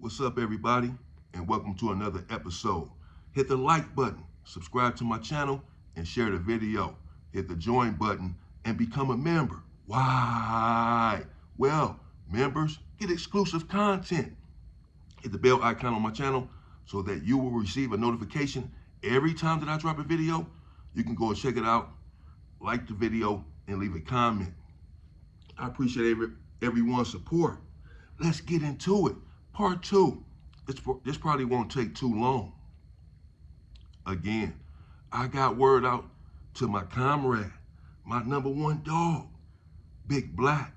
What's up, everybody, and welcome to another episode. Hit the like button, subscribe to my channel, and share the video. Hit the join button and become a member. Why? Well, members get exclusive content. Hit the bell icon on my channel so that you will receive a notification every time that I drop a video. You can go and check it out, like the video, and leave a comment. I appreciate everyone's support. Let's get into it. Part 2. This probably won't take too long. Again, I got word out to my comrade, my #1 dog, Big Black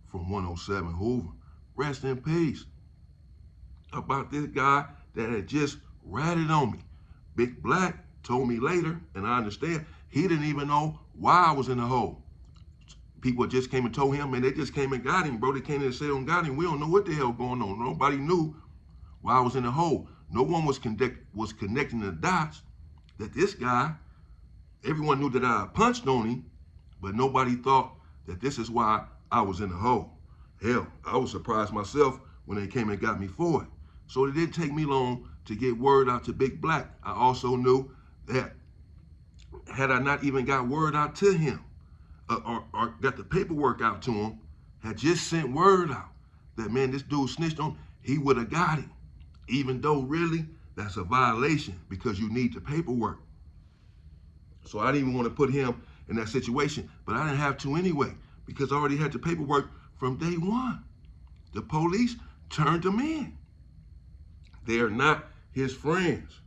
from 107 Hoover. Rest in peace. About this guy that had just ratted on me. Big Black told me later, and I understand, he didn't even know why I was in the hole. People just came and told him, man, they just came and got him, bro. They came in and said and got him. We don't know what the hell going on. Nobody knew why I was in the hole. No one was connecting the dots that this guy, everyone knew that I punched on him, but nobody thought that this is why I was in the hole. Hell, I was surprised myself when they came and got me for it. So it didn't take me long to get word out to Big Black. I also knew that had I not even got word out to him, or got the paperwork out to him, had just sent word out that, man, this dude snitched on, he would have got him. Even though really that's a violation because you need the paperwork. So I didn't even want to put him in that situation, but I didn't have to anyway because I already had the paperwork from day one. The police turned him in. They are not his friends.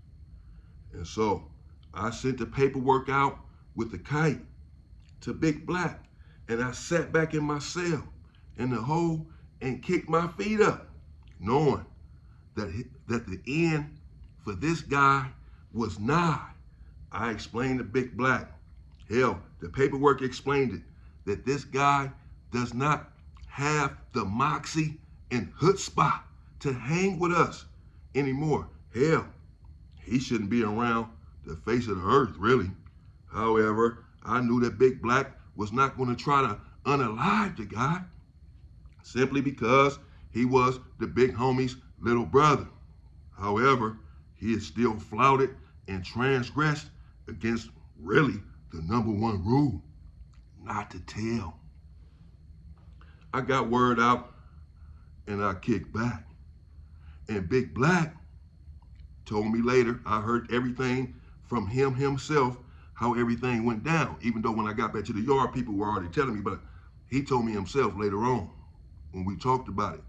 And so I sent the paperwork out with the kite to Big Black, and I sat back in my cell in the hole and kicked my feet up, knowing that the end for this guy was nigh. I explained to Big Black, hell, the paperwork explained it, that this guy does not have the moxie and chutzpah to hang with us anymore. Hell, he shouldn't be around the face of the earth, really. However, I knew that Big Black was not going to try to unalive the guy simply because he was the big homie's little brother. However, he is still flouted and transgressed against really the #1 rule, not to tell. I got word out and I kicked back. And Big Black told me later, I heard everything from him himself, how everything went down. Even though when I got back to the yard, people were already telling me, but he told me himself later on when we talked about it.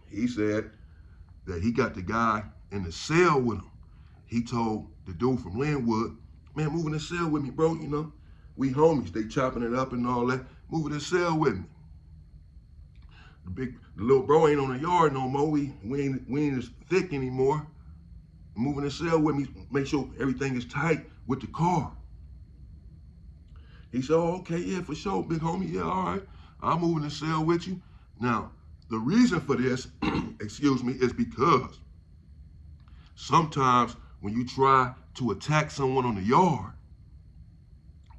He said that he got the guy in the cell with him. He told the dude from Linwood, man, move in the cell with me, bro. You know, we homies. They chopping it up and all that. Move in the cell with me. The little bro ain't on the yard no more. We ain't as thick anymore. Move in the cell with me. Make sure everything is tight with the car. He said, oh, okay, yeah, for sure, big homie. Yeah, all right. I'll move in the cell with you. Now, the reason for this, excuse me, is because sometimes when you try to attack someone on the yard,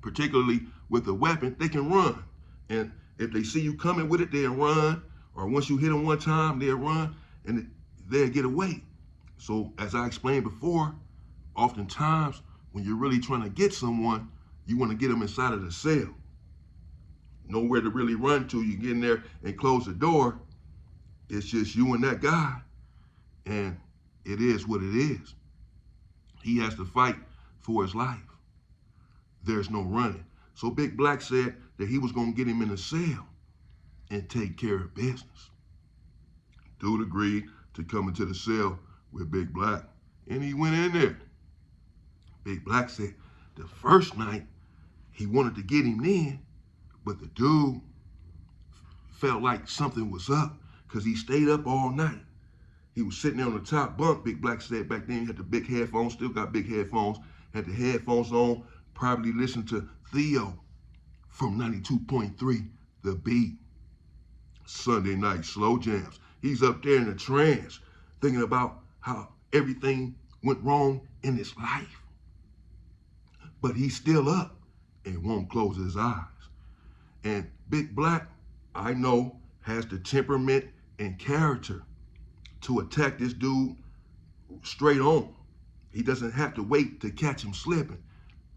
particularly with a weapon, they can run. And if they see you coming with it, they'll run. Or once you hit them one time, they'll run and they'll get away. So as I explained before, oftentimes when you're really trying to get someone, you want to get them inside of the cell. Nowhere to really run to. You get in there and close the door. It's just you and that guy. And it is what it is. He has to fight for his life. There's no running. So Big Black said that he was going to get him in the cell and take care of business. Dude agreed to come into the cell with Big Black, and he went in there. Big Black said the first night he wanted to get him in, but the dude felt like something was up because he stayed up all night. He was sitting there on the top bunk. Big Black said back then he had the big headphones, still got big headphones, had the headphones on, probably listened to Theo from 92.3, The Beat. Sunday night slow jams. He's up there in a trance, thinking about how everything went wrong in his life. But he's still up and won't close his eyes. And Big Black, I know, has the temperament and character to attack this dude straight on. He doesn't have to wait to catch him slipping.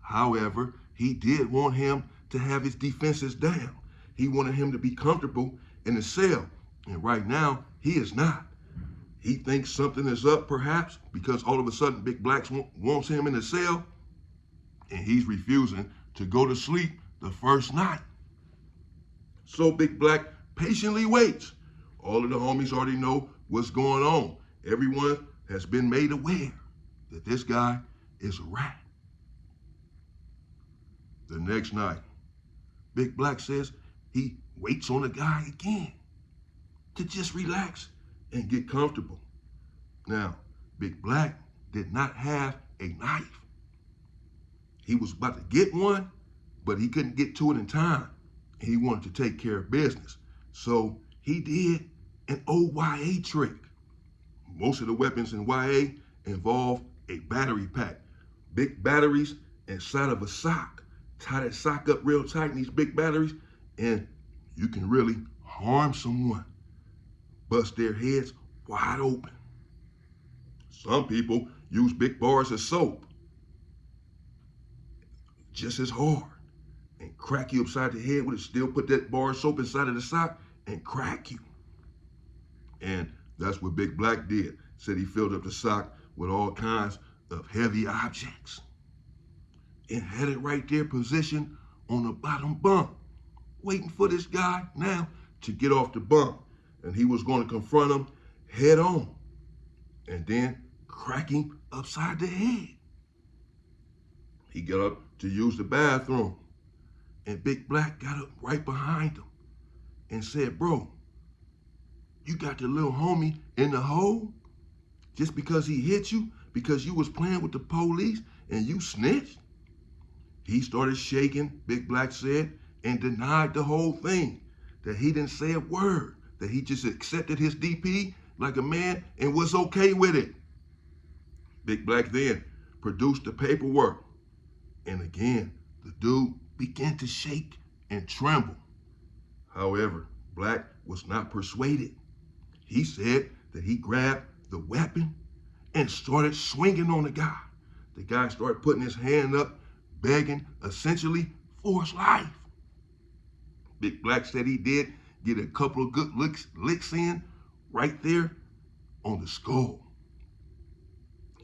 However, he did want him to have his defenses down. He wanted him to be comfortable in the cell. And right now, he is not. He thinks something is up, perhaps, because all of a sudden Big Black wants him in the cell, and he's refusing to go to sleep the first night. So Big Black patiently waits. All of the homies already know what's going on. Everyone has been made aware that this guy is a rat. The next night, Big Black says he waits on the guy again to just relax and get comfortable. Now, Big Black did not have a knife. He was about to get one, but he couldn't get to it in time. He wanted to take care of business. So he did an old YA trick. Most of the weapons in YA involve a battery pack. Big batteries inside of a sock. Tie that sock up real tight in these big batteries, and you can really harm someone. Bust their heads wide open. Some people use big bars of soap, just as hard, and crack you upside the head with it. Still put that bar of soap inside of the sock and crack you. And that's what Big Black did. Said he filled up the sock with all kinds of heavy objects and had it right there positioned on the bottom bunk, waiting for this guy now to get off the bunk. And he was going to confront him head on and then crack him upside the head. He got up to use the bathroom, and Big Black got up right behind him and said, "Bro, you got the little homie in the hole just because he hit you, because you was playing with the police and you snitched?" He started shaking, Big Black said, and denied the whole thing, that he didn't say a word, that he just accepted his DP like a man and was okay with it. Big Black then produced the paperwork, and again, the dude began to shake and tremble. However, Black was not persuaded. He said that he grabbed the weapon and started swinging on the guy. The guy started putting his hand up, begging essentially for his life. Big Black said he did get a couple of good licks in right there on the skull.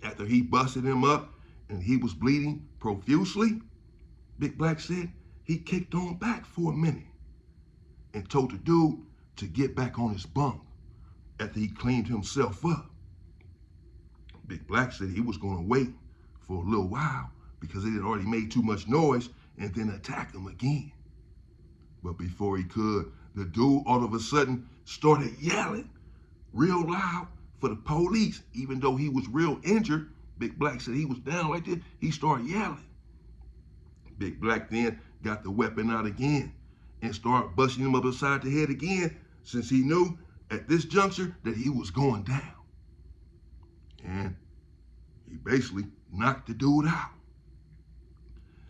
After he busted him up and he was bleeding profusely, Big Black said he kicked on back for a minute and told the dude to get back on his bunk after he cleaned himself up. Big Black said he was going to wait for a little while because it had already made too much noise and then attack him again. But before he could, the dude all of a sudden started yelling real loud for the police. Even though he was real injured, Big Black said he was down like this, he started yelling. Big Black then got the weapon out again and started busting him up upside the head again, since he knew at this juncture that he was going down. And he basically knocked the dude out.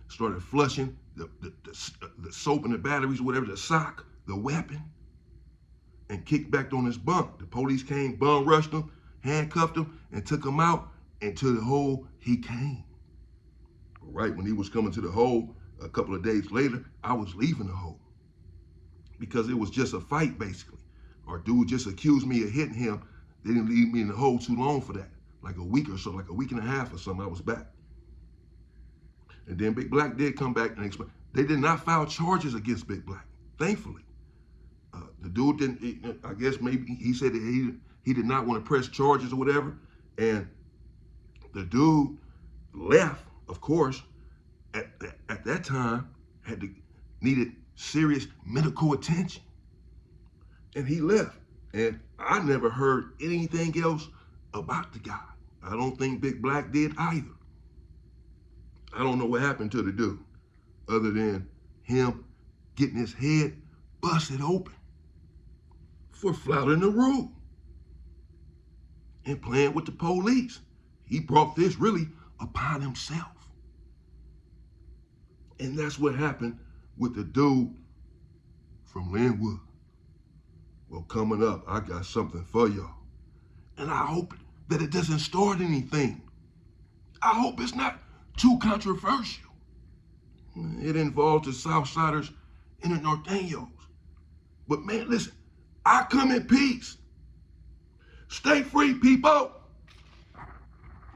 Started flushing the soap and the batteries, whatever, the sock, the weapon, and kicked back on his bunk. The police came, bum rushed him, handcuffed him, and took him out into the hole he came. Right when he was coming to the hole, a couple of days later, I was leaving the hole because it was just a fight, basically. Our dude just accused me of hitting him. They didn't leave me in the hole too long for that, like a week or so, like a week and a half or something. I was back. And then Big Black did come back and explain. They did not file charges against Big Black, thankfully. The dude didn't, I guess maybe he said that he did not want to press charges or whatever. And the dude left, of course, at that time, needed serious medical attention. And he left. And I never heard anything else about the guy. I don't think Big Black did either. I don't know what happened to the dude, other than him getting his head busted open for flouting the rule and playing with the police. He brought this really upon himself. And that's what happened with the dude from Linwood. Well, coming up, I got something for y'all. And I hope that it doesn't start anything. I hope it's not too controversial. It involves the Southsiders and the Norteños. But man, listen, I come in peace. Stay free, people.